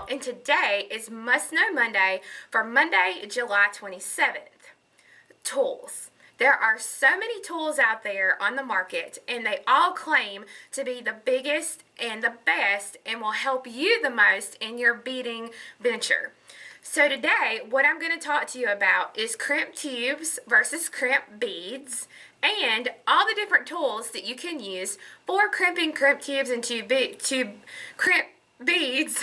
Michelle, and today is Must Know Monday for Monday, July 27th. Tools. There are so many tools out there on the market, and they all claim to be the biggest and the best and will help you the most in your beading venture. So today, what I'm going to talk to you about is crimp tubes versus crimp beads, and all the different tools that you can use for crimping crimp tubes and to crimp beads,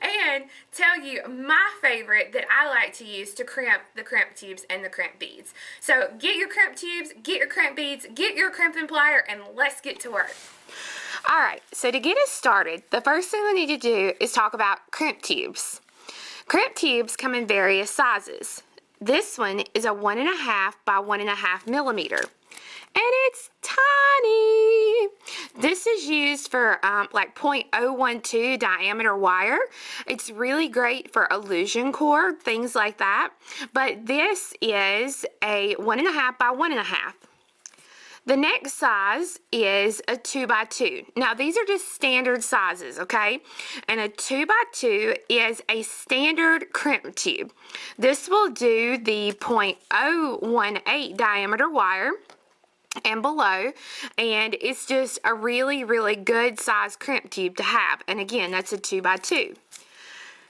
and tell you my favorite that I like to use to crimp the crimp tubes and the crimp beads. So get your crimp tubes, get your crimp beads, get your crimping plier, and let's get to work. Alright, so to get us started, the first thing we need to do is talk about crimp tubes. Crimp tubes come in various sizes. This one is a 1.5 by 1.5 millimeter. And it's tiny. This is used for like 0.012 diameter wire. It's really great for illusion cord, things like that. But this is a 1.5 by 1.5. The next size is a 2 by 2. Now these are just standard sizes, okay? And a 2 by 2 is a standard crimp tube. This will do the 0.018 diameter wire and below, and it's just a really good size crimp tube to have. And again, that's a 2 by 2.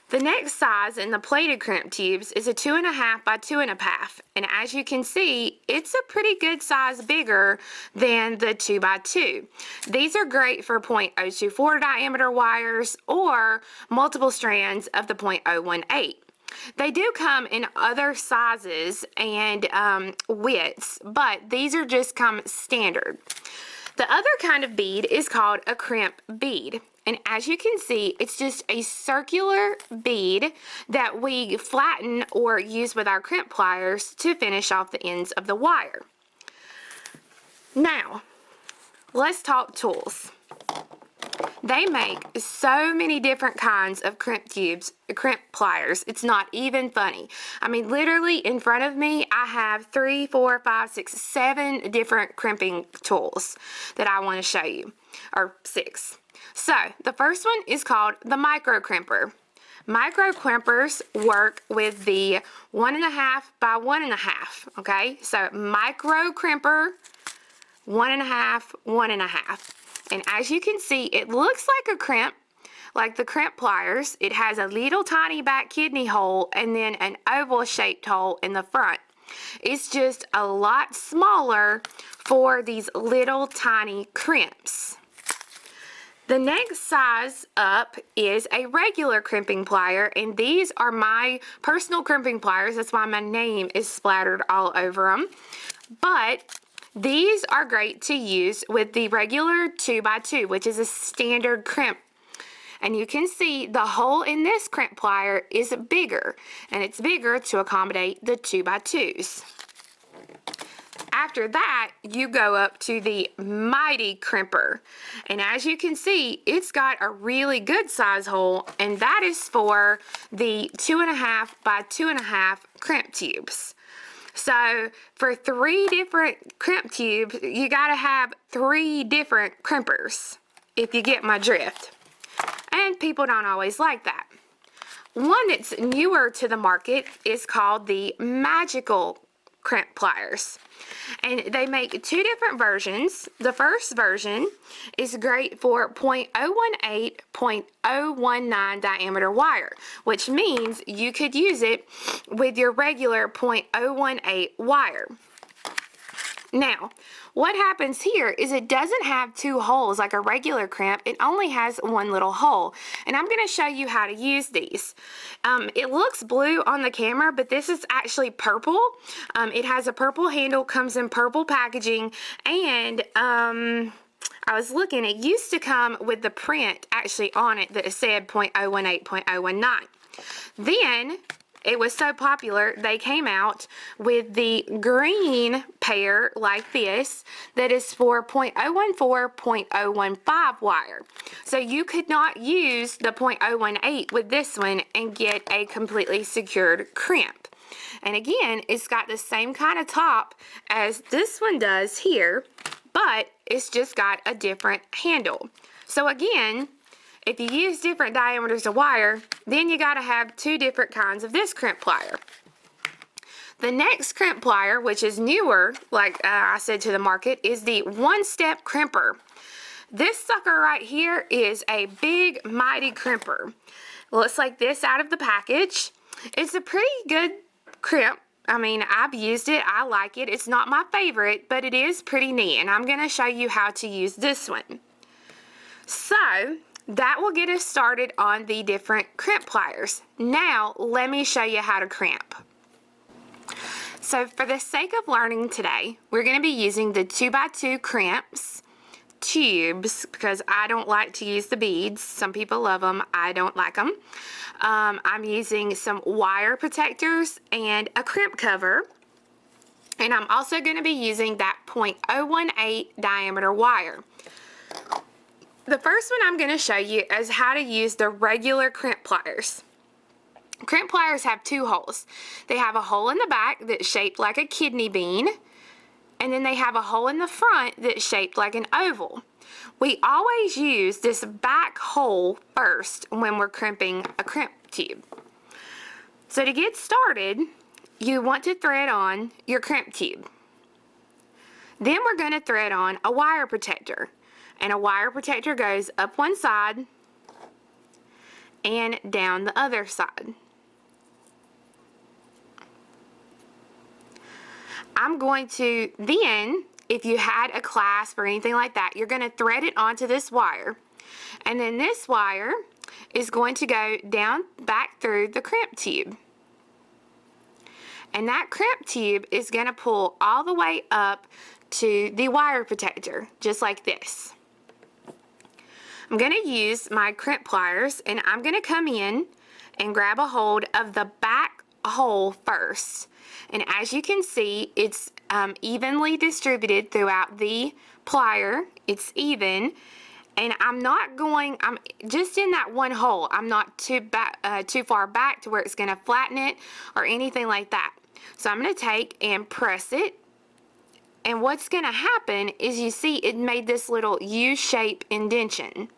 The next size in the plated crimp tubes is a 2.5 by 2.5, and as you can see, it's a pretty good size bigger than the 2 by 2. These are great for 0.024 diameter wires or multiple strands of the 0.018. They do come in other sizes and widths, but these are just come standard. The other kind of bead is called a crimp bead. And as you can see, it's just a circular bead that we flatten or use with our crimp pliers to finish off the ends of the wire. Now, let's talk tools. They make so many different kinds of crimp tubes, crimp pliers. It's not even funny. I mean, literally in front of me, I have 3, 4, 5, 6, 7 different crimping tools that I want to show you, or 6. So, the first one is called the micro crimper. Micro crimpers work with the 1.5 by 1.5, okay? So, micro crimper, 1.5, 1.5. And as you can see, it looks like a crimp, like the crimp pliers. It has a little tiny back kidney hole and then an oval shaped hole in the front. It's just a lot smaller for these little tiny crimps. The next size up is a regular crimping plier, and these are my personal crimping pliers. That's why my name is splattered all over them. But these are great to use with the regular 2 by 2, which is a standard crimp. And you can see the hole in this crimp plier is bigger, and it's bigger to accommodate the 2 by 2s. After that, you go up to the mighty crimper. And as you can see, it's got a really good size hole, and that is for the 2.5 by 2.5 crimp tubes. So for 3 different crimp tubes, you gotta have 3 different crimpers, if you get my drift. And people don't always like that. One that's newer to the market is called the magical crimp pliers. And they make 2 different versions. The first version is great for 0.018, 0.019 diameter wire, which means you could use it with your regular 0.018 wire. Now, what happens here is it doesn't have 2 holes like a regular crimp. It only has 1 little hole. And I'm going to show you how to use these. It looks blue on the camera, but this is actually purple. It has a purple handle, comes in purple packaging, and I was looking, it used to come with the print actually on it that said 0.018, 0.019. Then it was so popular, they came out with the green pair like this that is for 0.014, 0.015 wire. So you could not use the 0.018 with this one and get a completely secured crimp. And again, it's got the same kind of top as this one does here, but it's just got a different handle. So again, if you use different diameters of wire, then you got to have 2 different kinds of this crimp plier. The next crimp plier, which is newer, like I said, to the market, is the one-step crimper. This sucker right here is a big, mighty crimper. Looks like this out of the package. It's a pretty good crimp. I mean, I've used it. I like it. It's not my favorite, but it is pretty neat, and I'm going to show you how to use this one. So, that will get us started on the different crimp pliers. Now, let me show you how to crimp. So, for the sake of learning today, we're going to be using the 2x2 crimps tubes because I don't like to use the beads. Some people love them. I don't like them. I'm using some wire protectors and a crimp cover. And I'm also going to be using that .018 diameter wire. The first one I'm going to show you is how to use the regular crimp pliers. Crimp pliers have 2 holes. They have a hole in the back that's shaped like a kidney bean, and then they have a hole in the front that's shaped like an oval. We always use this back hole first when we're crimping a crimp tube. So to get started, you want to thread on your crimp tube. Then we're going to thread on a wire protector. And a wire protector goes up one side and down the other side. I'm going to then, if you had a clasp or anything like that, you're going to thread it onto this wire. And then this wire is going to go down back through the crimp tube. And that crimp tube is going to pull all the way up to the wire protector, just like this. I'm going to use my crimp pliers, and I'm going to come in and grab a hold of the back hole first. And as you can see, it's evenly distributed throughout the plier. It's even. And I'm just in that one hole. I'm not too far back to where it's going to flatten it or anything like that. So I'm going to take and press it. And what's going to happen is you see it made this little U-shaped indentation.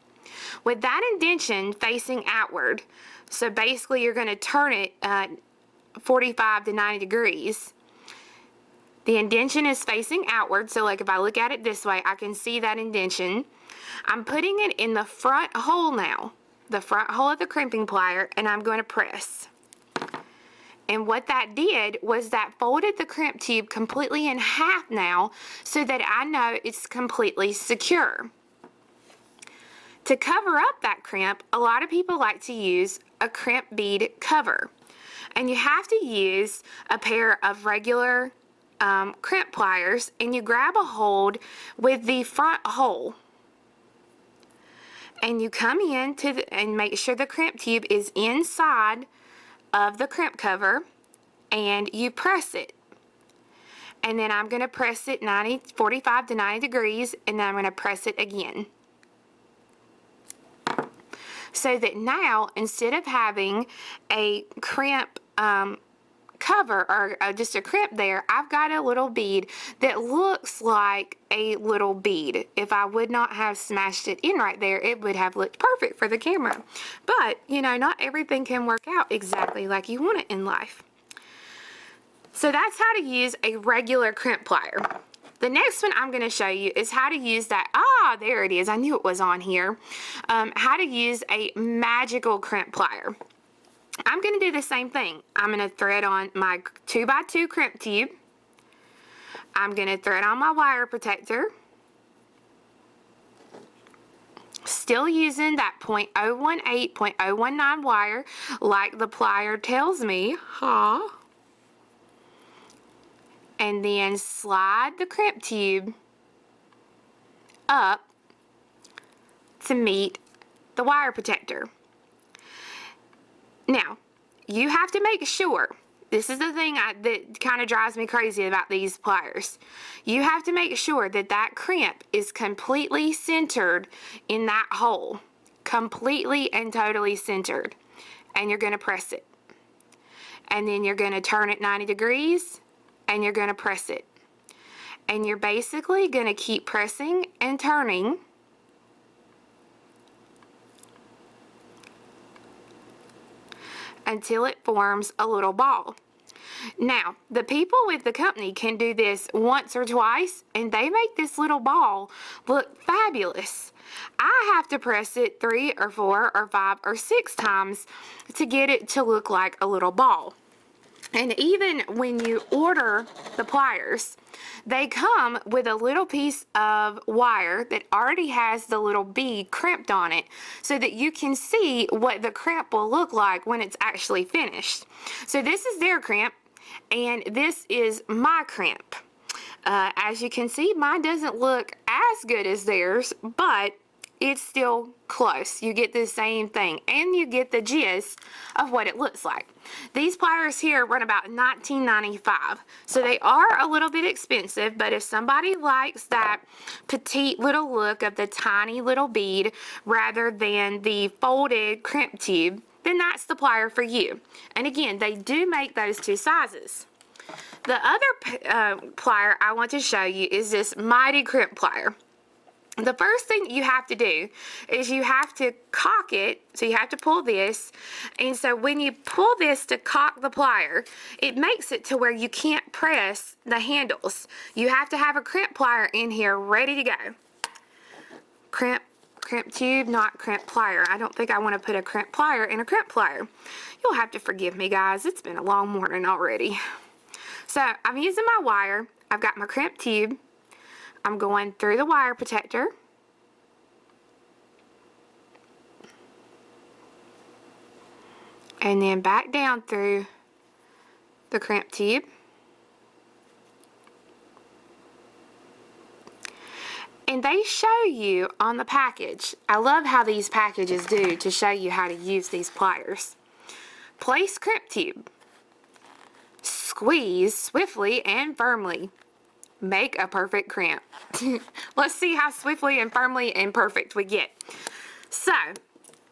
With that indentation facing outward, so basically you're going to turn it 45 to 90 degrees. The indentation is facing outward, so like if I look at it this way, I can see that indentation. I'm putting it in the front hole now, the front hole of the crimping plier, and I'm going to press. And what that did was that folded the crimp tube completely in half now so that I know it's completely secure. To cover up that crimp, a lot of people like to use a crimp bead cover. And you have to use a pair of regular crimp pliers, and you grab a hold with the front hole. And you come in and make sure the crimp tube is inside of the crimp cover, and you press it. And then I'm going to press it 45 to 90 degrees, and then I'm going to press it again. So that now, instead of having a crimp cover or just a crimp there, I've got a little bead that looks like a little bead. If I would not have smashed it in right there, it would have looked perfect for the camera. But, you know, not everything can work out exactly like you want it in life. So that's how to use a regular crimp plier. The next one I'm going to show you is how to use that, there it is, I knew it was on here, how to use a magical crimp plier. I'm going to do the same thing. I'm going to thread on my 2x2 crimp tube. I'm going to thread on my wire protector. Still using that .018, .019 wire like the plier tells me. And then slide the crimp tube up to meet the wire protector. Now, you have to make sure, this is the thing that kind of drives me crazy about these pliers. You have to make sure that that crimp is completely centered in that hole. Completely and totally centered. And you're going to press it. And then you're going to turn it 90 degrees. And you're going to press it. And you're basically going to keep pressing and turning until it forms a little ball. Now, the people with the company can do this once or twice, and they make this little ball look fabulous. I have to press it 3 or 4 or 5 or 6 times to get it to look like a little ball. And even when you order the pliers, they come with a little piece of wire that already has the little bead crimped on it so that you can see what the crimp will look like when it's actually finished. So this is their crimp, and this is my crimp. As you can see, mine doesn't look as good as theirs, but it's still close. You get the same thing, and you get the gist of what it looks like. These pliers here run about $19.95, so they are a little bit expensive, but if somebody likes that petite little look of the tiny little bead rather than the folded crimp tube, then that's the plier for you. And again, they do make those 2 sizes. The other plier I want to show you is this mighty crimp plier. The first thing you have to do is you have to cock it, so you have to pull this, and so when you pull this to cock the plier, it makes it to where you can't press the handles. You have to have a crimp plier in here ready to go. Crimp tube, not crimp plier. I don't think I want to put a crimp plier in a crimp plier. You'll have to forgive me, guys. It's been a long morning already. So I'm using my wire. I've got my crimp tube. I'm going through the wire protector. And then back down through the crimp tube. And they show you on the package. I love how these packages do to show you how to use these pliers. Place crimp tube. Squeeze swiftly and firmly. Make a perfect crimp. Let's see how swiftly and firmly and perfect we get. So,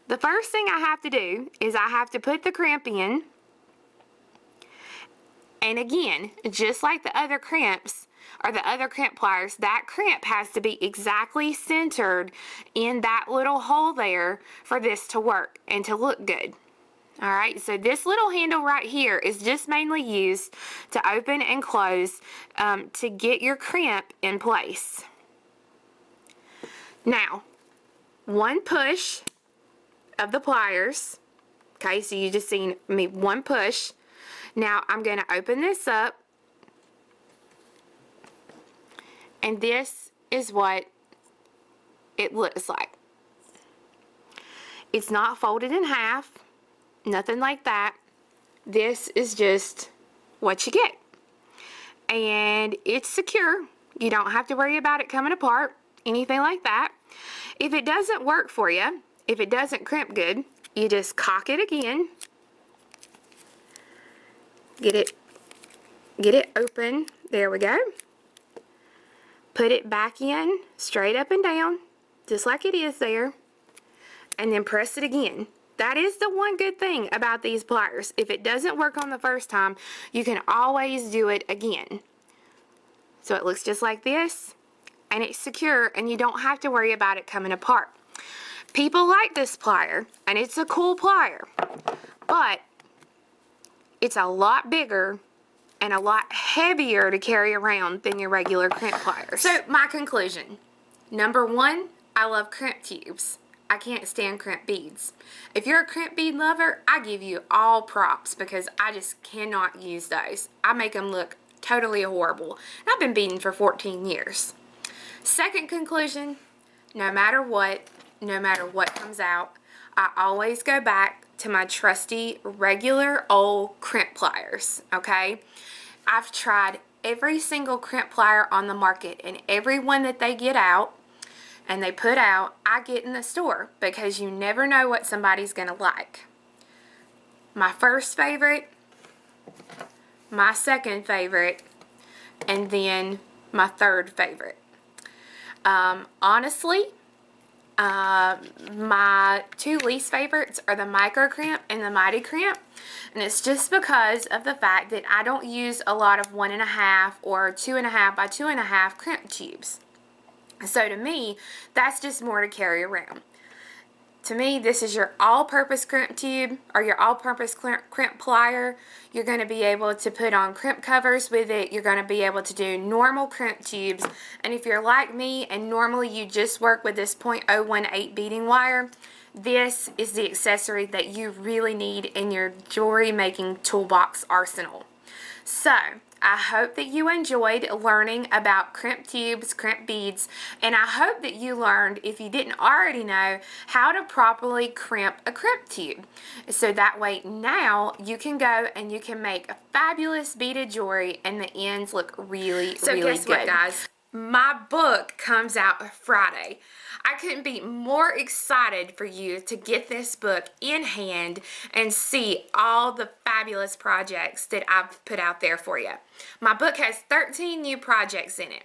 the first thing I have to do is I have to put the crimp in. And again, just like the other crimps, or the other crimp pliers, that crimp has to be exactly centered in that little hole there for this to work and to look good. Alright, so this little handle right here is just mainly used to open and close to get your crimp in place. Now, one push of the pliers. Okay, so you just seen me one push. Now I'm going to open this up. And this is what it looks like. It's not folded in half. Nothing like that. This is just what you get. And it's secure. You don't have to worry about it coming apart, anything like that. If it doesn't work for you, if it doesn't crimp good, you just cock it again. Get it open. There we go. Put it back in, straight up and down, just like it is there. And then press it again. That is the one good thing about these pliers. If it doesn't work on the first time, you can always do it again. So it looks just like this, and it's secure, and you don't have to worry about it coming apart. People like this plier, and it's a cool plier, but it's a lot bigger and a lot heavier to carry around than your regular crimp pliers. So my conclusion, number 1, I love crimp tubes. I can't stand crimp beads. If you're a crimp bead lover, I give you all props because I just cannot use those. I make them look totally horrible. And I've been beading for 14 years. Second conclusion, no matter what comes out, I always go back to my trusty regular old crimp pliers, okay? I've tried every single crimp plier on the market, and every one that they get out and they put out, I get in the store because you never know what somebody's going to like. My first favorite, my second favorite, and then my third favorite. Honestly, my 2 least favorites are the micro crimp and the mighty crimp, and it's just because of the fact that I don't use a lot of 1.5 or 2.5 by 2.5 crimp tubes. So to me, that's just more to carry around. To me, this is your all-purpose crimp tube or your all-purpose crimp plier. You're going to be able to put on crimp covers with it. You're going to be able to do normal crimp tubes. And if you're like me and normally you just work with this .018 beading wire, this is the accessory that you really need in your jewelry making toolbox arsenal. So, I hope that you enjoyed learning about crimp tubes, crimp beads, and I hope that you learned, if you didn't already know, how to properly crimp a crimp tube. So that way now you can go and you can make a fabulous beaded jewelry and the ends look really good. So guess what, guys? My book comes out Friday. I couldn't be more excited for you to get this book in hand and see all the fabulous projects that I've put out there for you. My book has 13 new projects in it.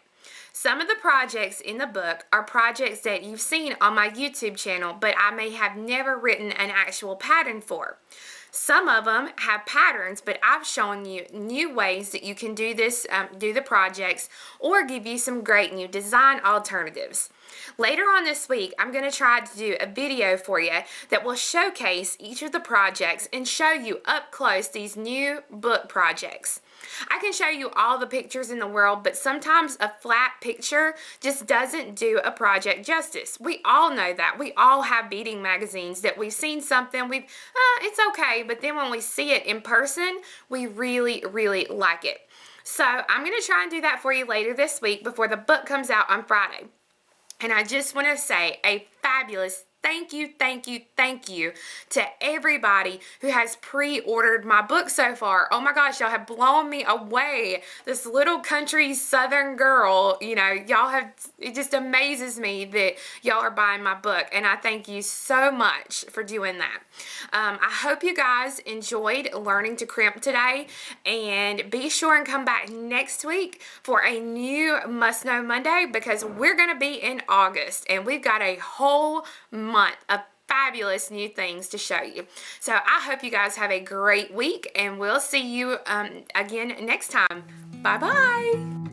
Some of the projects in the book are projects that you've seen on my YouTube channel, but I may have never written an actual pattern for. Some of them have patterns, but I've shown you new ways that you can do this, do the projects, or give you some great new design alternatives. Later on this week, I'm going to try to do a video for you that will showcase each of the projects and show you up close these new book projects. I can show you all the pictures in the world, but sometimes a flat picture just doesn't do a project justice. We all know that. We all have beading magazines that we've seen something, it's okay, but then when we see it in person, we really, really like it. So I'm going to try and do that for you later this week before the book comes out on Friday. And I just want to say a fabulous thank you to everybody who has pre-ordered my book so far. Oh my gosh, y'all have blown me away. This little country southern girl, it just amazes me that y'all are buying my book, and I thank you so much for doing that. I hope you guys enjoyed learning to crimp today, and be sure and come back next week for a new Must Know Monday, because we're going to be in August, and we've got a whole month of fabulous new things to show you. So I hope you guys have a great week, and we'll see you again next time. Bye-bye.